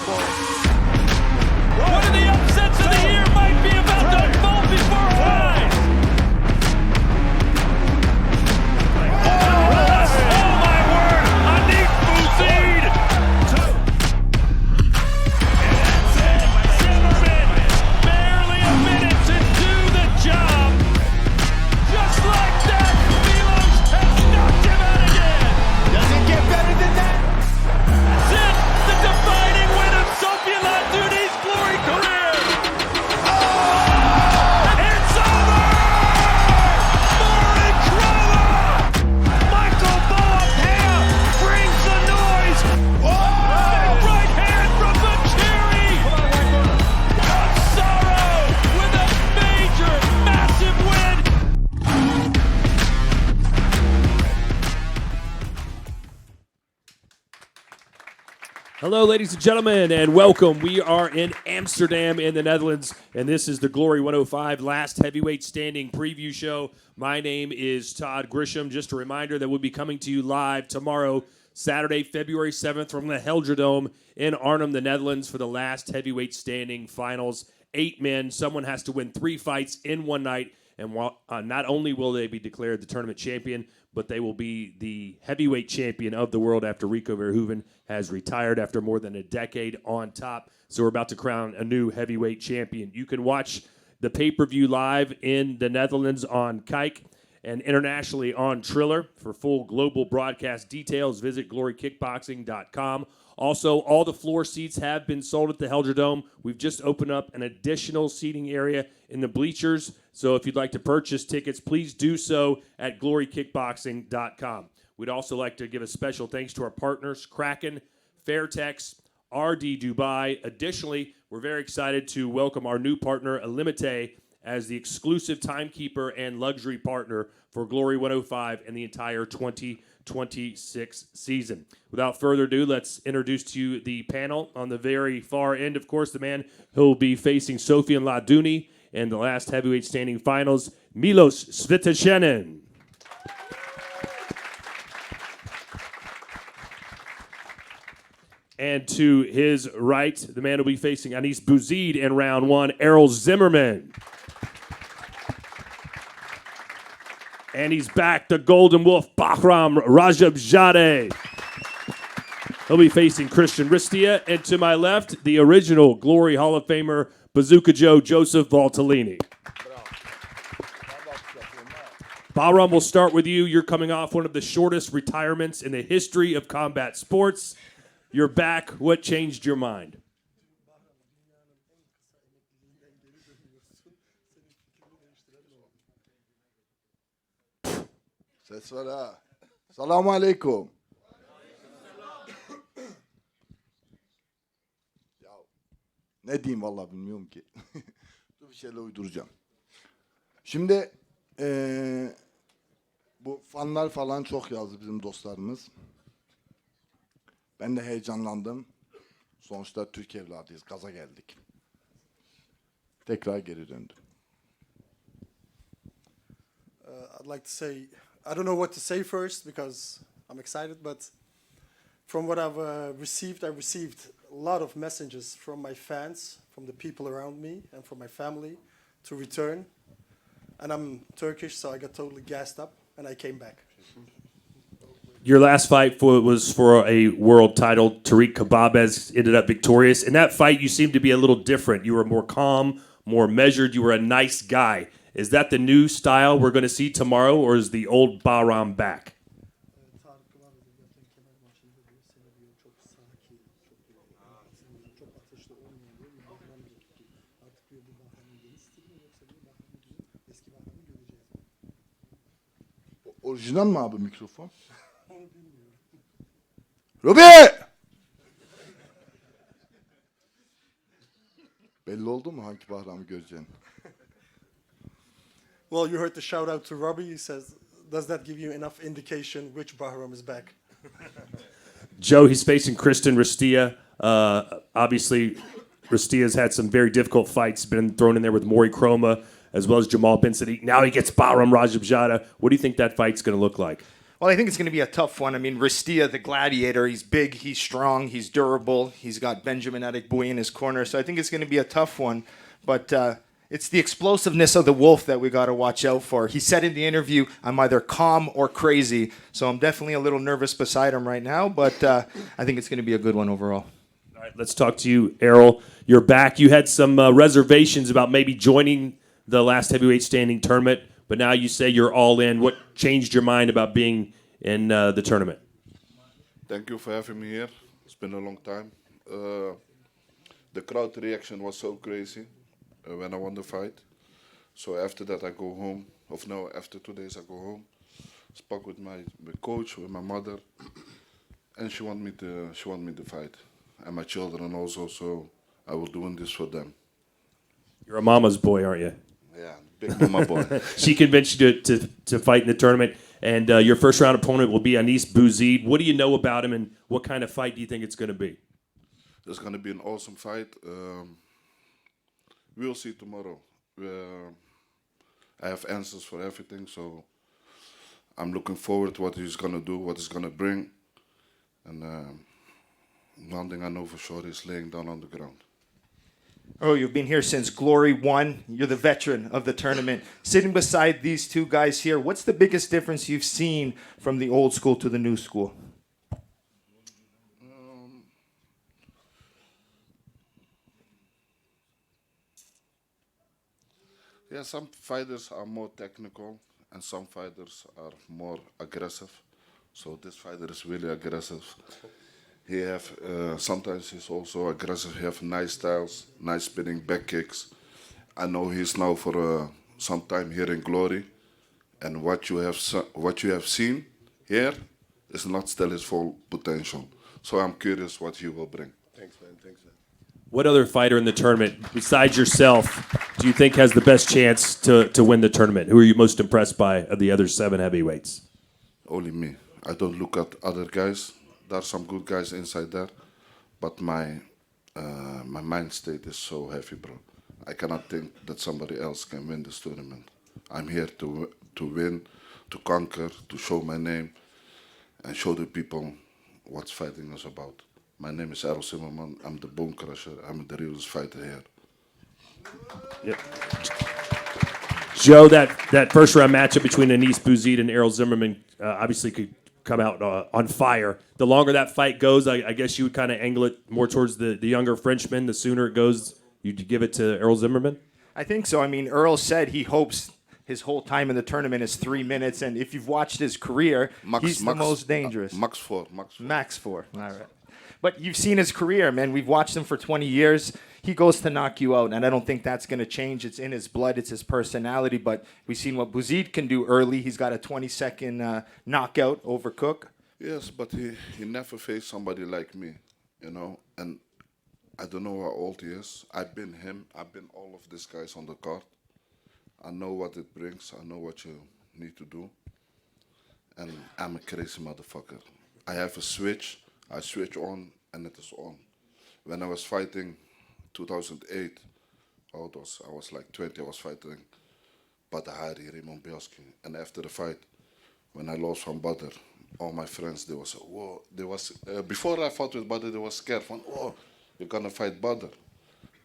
incredible. One of the upsets of the year might be about to unfold before our eyes. Oh my word! Anif Bouzid! Zimmerman, barely a minute to do the job. Just like that, Milos has knocked him out again. Does it get better than that? That's it, the defining win of Cvjetićanin's glory career. It's over! More incredible! Michael Boapea brings the noise. Big right hand from the cherry. Sorrow with a major, massive win. Hello, ladies and gentlemen, and welcome. We are in Amsterdam in the Netherlands, and this is the Glory 105 Last Heavyweight Standing Preview Show. My name is Todd Grisham. Just a reminder that we'll be coming to you live tomorrow, Saturday, February 7th, from the Helgerdome in Arnhem, the Netherlands, for the Last Heavyweight Standing Finals. 8 men. Someone has to win 3 fights in one night, and not only will they be declared the tournament champion, but they will be the heavyweight champion of the world after Rico Verhoeven has retired after more than a decade on top. So we're about to crown a new heavyweight champion. You can watch the pay-per-view live in the Netherlands on Kijk and internationally on Triller. For full global broadcast details, visit glorykickboxing.com. Also, all the floor seats have been sold at the Helgerdome. We've just opened up an additional seating area in the bleachers. So if you'd like to purchase tickets, please do so at glorykickboxing.com. We'd also like to give a special thanks to our partners, Kraken, Fairtex, RD Dubai. Additionally, we're very excited to welcome our new partner, Elimite, as the exclusive timekeeper and luxury partner for Glory 105 and the entire 2026 season. Without further ado, let's introduce to you the panel. On the very far end, of course, the man who will be facing Sofian Laduni in the last heavyweight standing finals, Milos Cvjetićanin. And to his right, the man who will be facing Anif Bouzid in round 1, Errol Zimmerman. And he's back, the Golden Wolf, Bahram Rajabzadeh. He'll be facing Christian Ristia. And to my left, the original Glory Hall of Famer, Bazooka Joe Joseph Valtellini. Bahram, we'll start with you. You're coming off one of the shortest retirements in the history of combat sports. You're back. What changed your mind? Ses var ha. Selamun aleyküm. Ya ne diyeyim vallahi bilmiyorum ki. Dur bir şeyler uyduracağım. Şimdi bu fanlar falan çok yazdı bizim dostlarımız. Ben de heyecanlandım. Sonuçta Türk evladıyız. Gaza geldik. Tekrar geri döndüm. I'd like to say, I don't know what to say first because I'm excited, but from what I've received, I received a lot of messages from my fans, from the people around me, and from my family to return. And I'm Turkish, so I got totally gassed up, and I came back. Your last fight was for a world title. Tariq Kababez ended up victorious. In that fight, you seemed to be a little different. You were more calm, more measured. You were a nice guy. Is that the new style we're going to see tomorrow, or is the old Bahram back? Orijinal mı abi mikrofon? Robi! Belli oldu mu hangi Bahram'ı göreceğin? Well, you heard the shout out to Robbie. He says, does that give you enough indication which Bahram is back? Joe, he's facing Christian Ristia. Obviously, Ristia's had some very difficult fights, been thrown in there with Mori Kroma, as well as Jamal Bin Sadiq. Now he gets Bahram Rajabzadeh. What do you think that fight's going to look like? Well, I think it's going to be a tough one. I mean, Ristia, the gladiator, he's big, he's strong, he's durable. He's got Benjamin Adekbuy in his corner. So I think it's going to be a tough one. But it's the explosiveness of the wolf that we got to watch out for. He said in the interview, I'm either calm or crazy. So I'm definitely a little nervous beside him right now. But I think it's going to be a good one overall. All right, let's talk to you, Errol. You're back. You had some reservations about maybe joining the last heavyweight standing tournament, but now you say you're all in. What changed your mind about being in the tournament? Thank you for having me here. It's been a long time. The crowd reaction was so crazy when I won the fight. So after that, I go home. After 2 days, I go home. Spoke with my coach, with my mother, and she want me to fight, and my children also. So I was doing this for them. You're a mama's boy, aren't you? Yeah, big mama boy. She convinced you to fight in the tournament, and your first round opponent will be Anis Bouzid. What do you know about him, and what kind of fight do you think it's going to be? It's going to be an awesome fight. We'll see tomorrow. I have answers for everything, so I'm looking forward to what he's going to do, what he's going to bring. And one thing I know for sure is laying down on the ground. Oh, you've been here since Glory 1. You're the veteran of the tournament. Sitting beside these two guys here, what's the biggest difference you've seen from the old school to the new school? Yeah, some fighters are more technical and some fighters are more aggressive. So this fighter is really aggressive. Sometimes he's also aggressive. He have nice styles, nice spinning back kicks. I know he's now for some time here in Glory, and what you have seen here is not still his full potential. So I'm curious what he will bring. Thanks, man. Thanks, man. What other fighter in the tournament, besides yourself, do you think has the best chance to win the tournament? Who are you most impressed by of the other 7 heavyweights? Only me. I don't look at other guys. There are some good guys inside there, but my mind state is so heavy, bro. I cannot think that somebody else can win this tournament. I'm here to win, to conquer, to show my name, and show the people what fighting is about. My name is Errol Zimmerman. I'm the bone crusher. I'm the realest fighter here. Yep. Joe, that first round matchup between Anis Bouzid and Errol Zimmerman obviously could come out on fire. The longer that fight goes, I guess you would kind of angle it more towards the younger Frenchman. The sooner it goes, you'd give it to Errol Zimmerman? I think so. I mean, Earl said he hopes his whole time in the tournament is 3 minutes, and if you've watched his career, he's the most dangerous. Max 4. Max 4. All right. But you've seen his career, man. We've watched him for 20 years. He goes to knock you out, and I don't think that's going to change. It's in his blood. It's his personality. But we've seen what Bouzid can do early. He's got a 20-second knockout over Cook. Yes, but he never faced somebody like me, you know. And I don't know how old he is. I've been him. I've been all of these guys on the card. I know what it brings. I know what you need to do. And I'm a crazy motherfucker. I have a switch. I switch on, and it is on. When I was fighting 2008, I was like 20, I was fighting Badr Hari, Raymond Bielski. And after the fight, when I lost from Badr, all my friends, they was, whoa, before I fought with Badr, they were scared, oh, you're gonna fight Badr.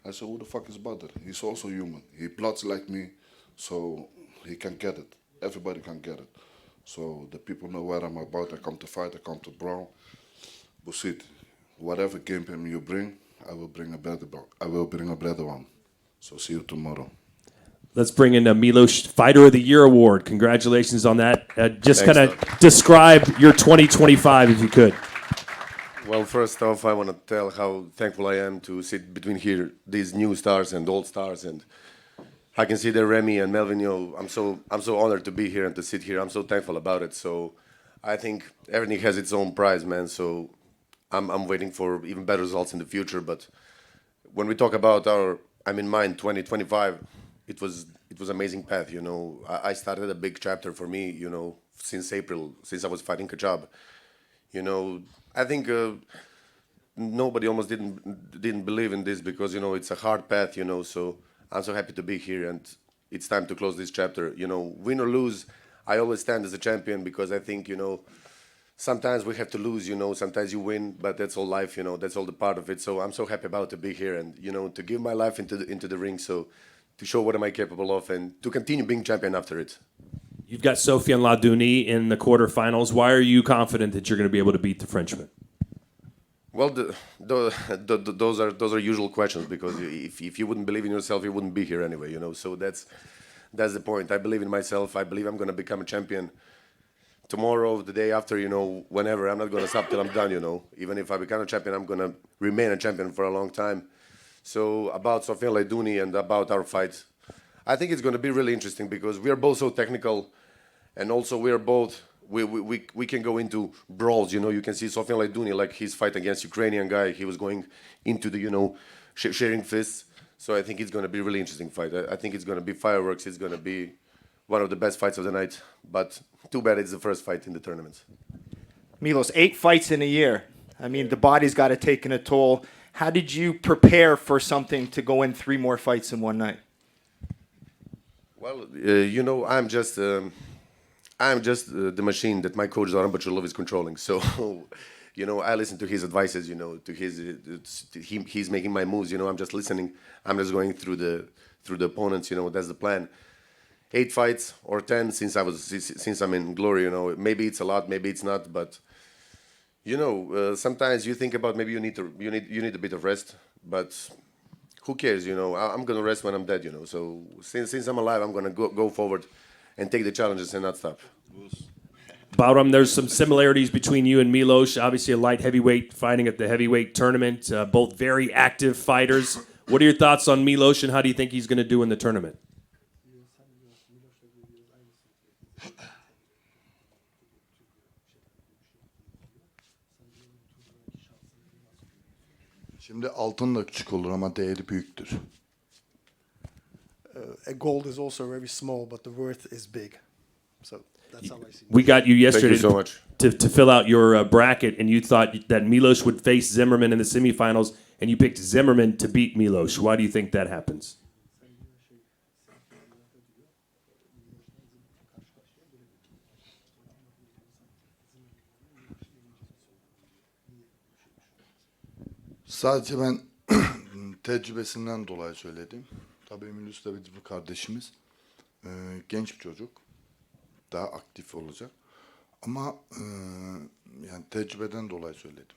I said, who the fuck is Badr? He's also human. He bloods like me, so he can get it. Everybody can get it. So the people know what I'm about. I come to fight, I come to brawl. Bouzid, whatever game plan you bring, I will bring a better one. So see you tomorrow. Let's bring in Miloš Fighter of the Year award. Congratulations on that. Just kind of describe your 2025 if you could. Well, first off, I want to tell how thankful I am to sit between here, these new stars and old stars, and I can see that Remy and Melvin. I'm so honored to be here and to sit here. I'm so thankful about it. So I think everything has its own prize, man. So I'm waiting for even better results in the future. But when we talk about I'm in mind 2025, it was amazing path. I started a big chapter for me. Since April, since I was fighting Kachab. I think nobody almost didn't believe in this because it's a hard path. So I'm so happy to be here, and it's time to close this chapter. Win or lose, I always stand as a champion because I think, sometimes we have to lose, sometimes you win, but that's all life, that's all the part of it. So I'm so happy about to be here and, to give my life into the ring. So to show what am I capable of and to continue being champion after it. You've got Sofiane Ladouni in the quarterfinals. Why are you confident that you're going to be able to beat the Frenchman? Well, those are usual questions because if you wouldn't believe in yourself, you wouldn't be here anyway, So that's the point. I believe in myself. I believe I'm going to become a champion tomorrow, the day after, whenever. I'm not going to stop till I'm done, Even if I become a champion, I'm going to remain a champion for a long time. So about Sofiane Ladouni and about our fight, I think it's going to be really interesting because we are both so technical, and also we are both we can go into brawls. You can see Sofiane Ladouni, like his fight against Ukrainian guy, he was going into the sharing fists. So I think it's going to be a really interesting fight. I think it's going to be fireworks. It's going to be one of the best fights of the night. But too bad it's the first fight in the tournament. Milos, 8 fights in a year. I mean, the body's got to take a toll. How did you prepare for something to go in 3 more fights in one night? Well, I'm just the machine that my coach Zoran Bachulov is controlling. So, I listen to his advices. To he's making my moves. I'm just listening. I'm just going through the opponents. That's the plan. 8 fights or 10 since I'm in Glory. Maybe it's a lot, maybe it's not, but sometimes you think about maybe you need a bit of rest, but who cares? I'm gonna rest when I'm dead. So since I'm alive, I'm gonna go forward and take the challenges and not stop. Bahram, there's some similarities between you and Milos. Obviously, a light heavyweight fighting at the heavyweight tournament. Both very active fighters. What are your thoughts on Milos, and how do you think he's going to do in the tournament? Şimdi altın da küçük olur ama değeri büyüktür. A gold is also very small, but the worth is big. So that's how I see it. We got you yesterday Thank you so much. to fill out your bracket, and you thought that Milos would face Zimmerman in the semifinals, and you picked Zimmerman to beat Milos. Why do you think that happens? Sadece ben tecrübesinden dolayı söyledim. Tabii Milos da bizim kardeşimiz. Genç bir çocuk. Daha aktif olacak. Ama yani tecrübeden dolayı söyledim.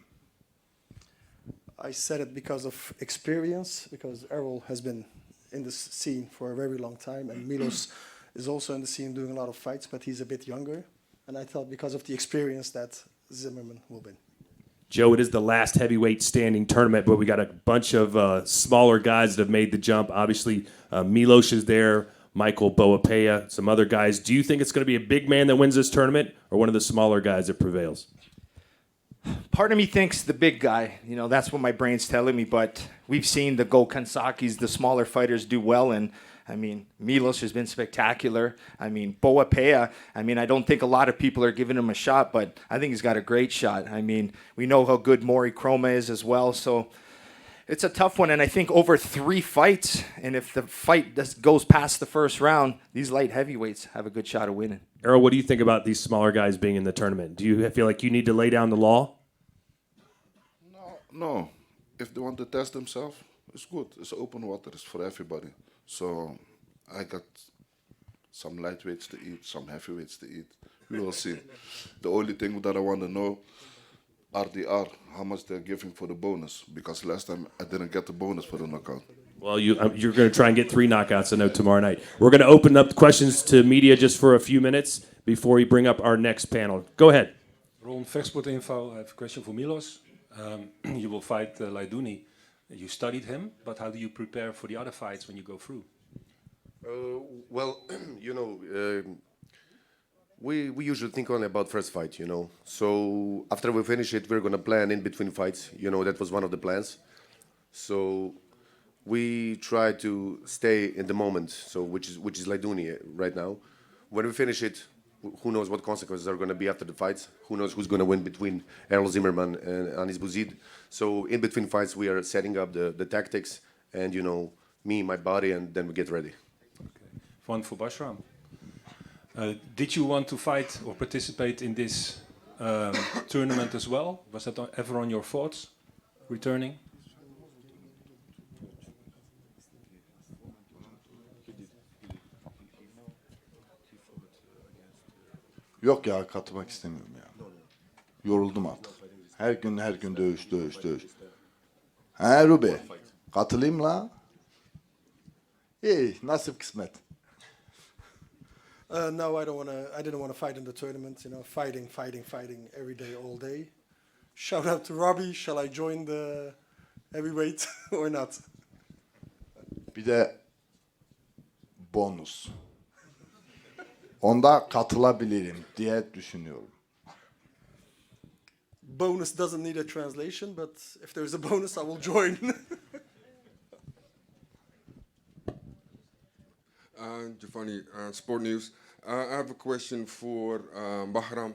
I said it because of experience, because Errol has been in this scene for a very long time, and Milos is also in the scene doing a lot of fights, but he's a bit younger. And I thought because of the experience that Zimmerman will win. Joe, it is the last heavyweight standing tournament, but we got a bunch of smaller guys that have made the jump. Obviously, Milos is there, Michael Boapea, some other guys. Do you think it's going to be a big man that wins this tournament or one of the smaller guys that prevails? Part of me thinks the big guy. That's what my brain's telling me. But we've seen the Gokhansakis, the smaller fighters, do well. And, Milos has been spectacular. Boapea, I don't think a lot of people are giving him a shot, but I think he's got a great shot. We know how good Mori Kroma is as well. So it's a tough one. And I think over 3 fights, and if the fight goes past the first round, these light heavyweights have a good shot of winning. Errol, what do you think about these smaller guys being in the tournament? Do you feel like you need to lay down the law? No. If they want to test themselves, it's good. It's open water. It's for everybody. So I got some lightweights to eat, some heavyweights to eat. We will see. The only thing that I want to know, RDR, how much they're giving for the bonus. Because last time I didn't get the bonus for the knockout. Well, you're going to try and get 3 knockouts, I know, tomorrow night. We're going to open up questions to media just for a few minutes before we bring up our next panel. Go ahead. Ron, Vechtsport Info. I have a question for Milos. You will fight Ladouni. You studied him, but how do you prepare for the other fights when you go through? Well, we usually think only about first fight, So after we finish it, we're gonna plan in between fights. That was one of the plans. So we try to stay in the moment. So which is Ladouni right now. When we finish it, who knows what consequences are going to be after the fights? Who knows who's going to win between Errol Zimmerman and Anis Bouzid? So in between fights, we are setting up the tactics and, me, my body, and then we get ready. Okay. One for Bahram. Did you want to fight or participate in this tournament as well? Was that ever on your thoughts, returning? Yok ya, katılmak istemiyorum ya. Yoruldum artık. Her gün dövüş. He Ruby, katılayım la. İyi, nasip kısmet. No, I didn't want to fight in the tournament. You know, fighting every day, all day. Shout out to Robbie. Shall I join the heavyweight or not? Bir de bonus. Onda katılabilirim diye düşünüyorum. Bonus doesn't need a translation, but if there's a bonus, I will join. Giovanni, Sport News. I have a question for Bahram.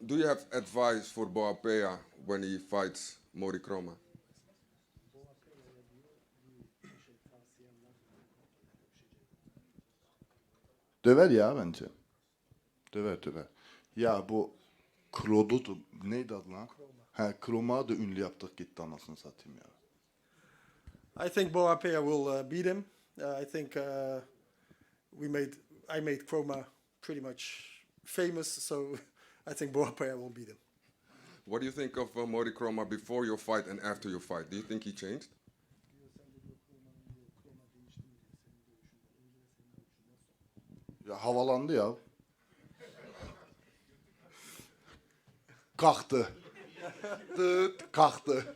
Do you have advice for Boapea when he fights Mori Kroma? Döver ya bence. Döver. Ya bu Krodu neydi adı lan? Kroma da ünlü yaptık gitti anasını satayım ya. I think Boapea will beat him. I think I made Chroma pretty much famous, so I think Boapea will beat him. What do you think of Mori Kroma before your fight and after your fight? Do you think he changed? Ya havalandı ya. Kalktı. Kalktı.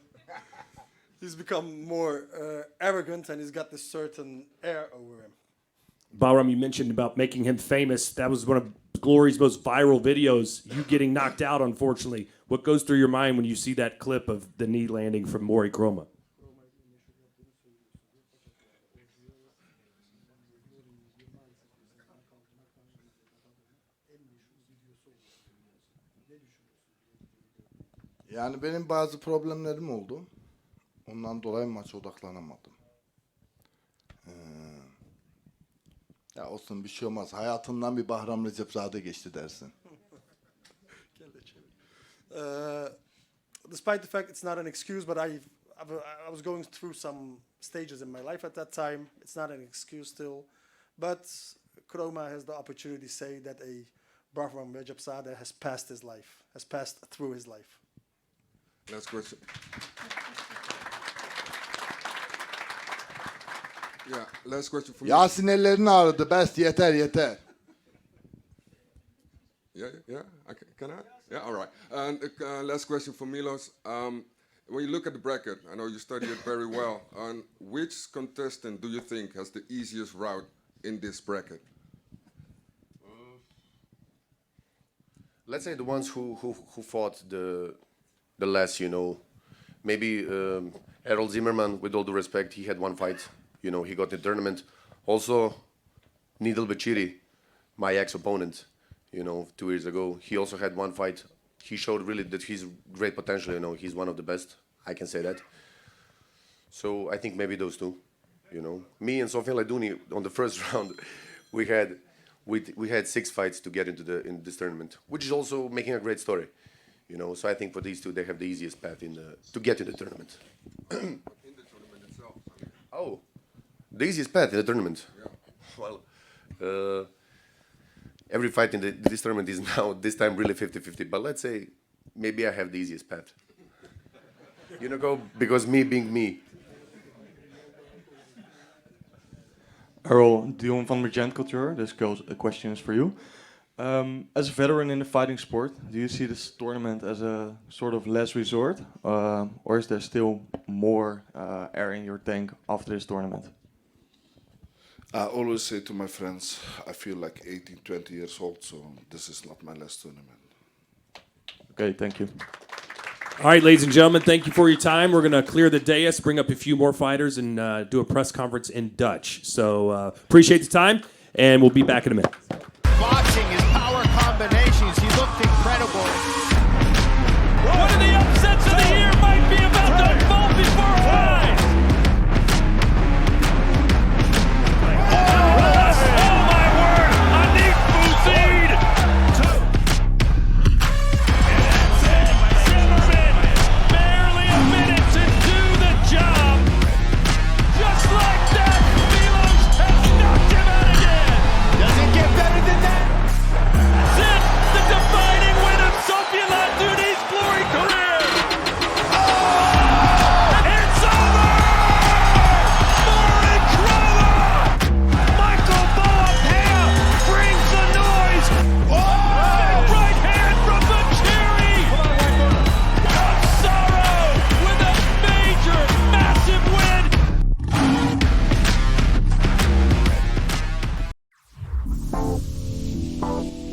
He's become more arrogant, and he's got this certain air over him. Bahram, you mentioned about making him famous. That was one of Glory's most viral videos, you getting knocked out, unfortunately. What goes through your mind when you see that clip of the knee landing from Mori Kroma? Yani benim bazı problemlerim oldu. Ondan dolayı maça odaklanamadım. Ya olsun, bir şey olmaz. Hayatından bir Bahram Rajabzadeh geçti dersin. Despite the fact it's not an excuse, but I was going through some stages in my life at that time. It's not an excuse still. But Kroma has the opportunity to say that a Bahram Rajabzadeh has passed through his life. Last question. Yeah, last question for me. Yasin ellerini ağrıdı. Best yeter. Yeah. Can I? Yeah, all right. And last question for Milos. When you look at the bracket, I know you study it very well. Which contestant do you think has the easiest route in this bracket? Let's say the ones who fought the less, you know. Maybe Errol Zimmerman, with all due respect, he had one fight. You know, he got the tournament. Also, Nidal Bachiri, my ex-opponent, you know, 2 years ago, he also had one fight. He showed really that he's great potential, you know, he's one of the best, I can say that. So I think maybe those two, you know. Me and Sofian Laiduni, on the first round, we had 6 fights to get in this tournament, which is also making a great story, you know. So I think for these two, they have the easiest path to get to the tournament. In the tournament itself. I mean. Oh. The easiest path in the tournament? Yeah. Well, every fight in this tournament is now, this time, really 50-50. But let's say, maybe I have the easiest path. You know, because me being me. Errol, Dion van Mergent Culture, this question is for you. As a veteran in the fighting sport, do you see this tournament as a sort of last resort? Or is there still more air in your tank after this tournament? I always say to my friends, I feel like 18, 20 years old, so this is not my last tournament. Okay, thank you. All right, ladies and gentlemen, thank you for your time. We're going to clear the dais, bring up a few more fighters, and do a press conference in Dutch. So appreciate the time, and we'll be back in a minute. Boxing, his power combinations, he looked incredible.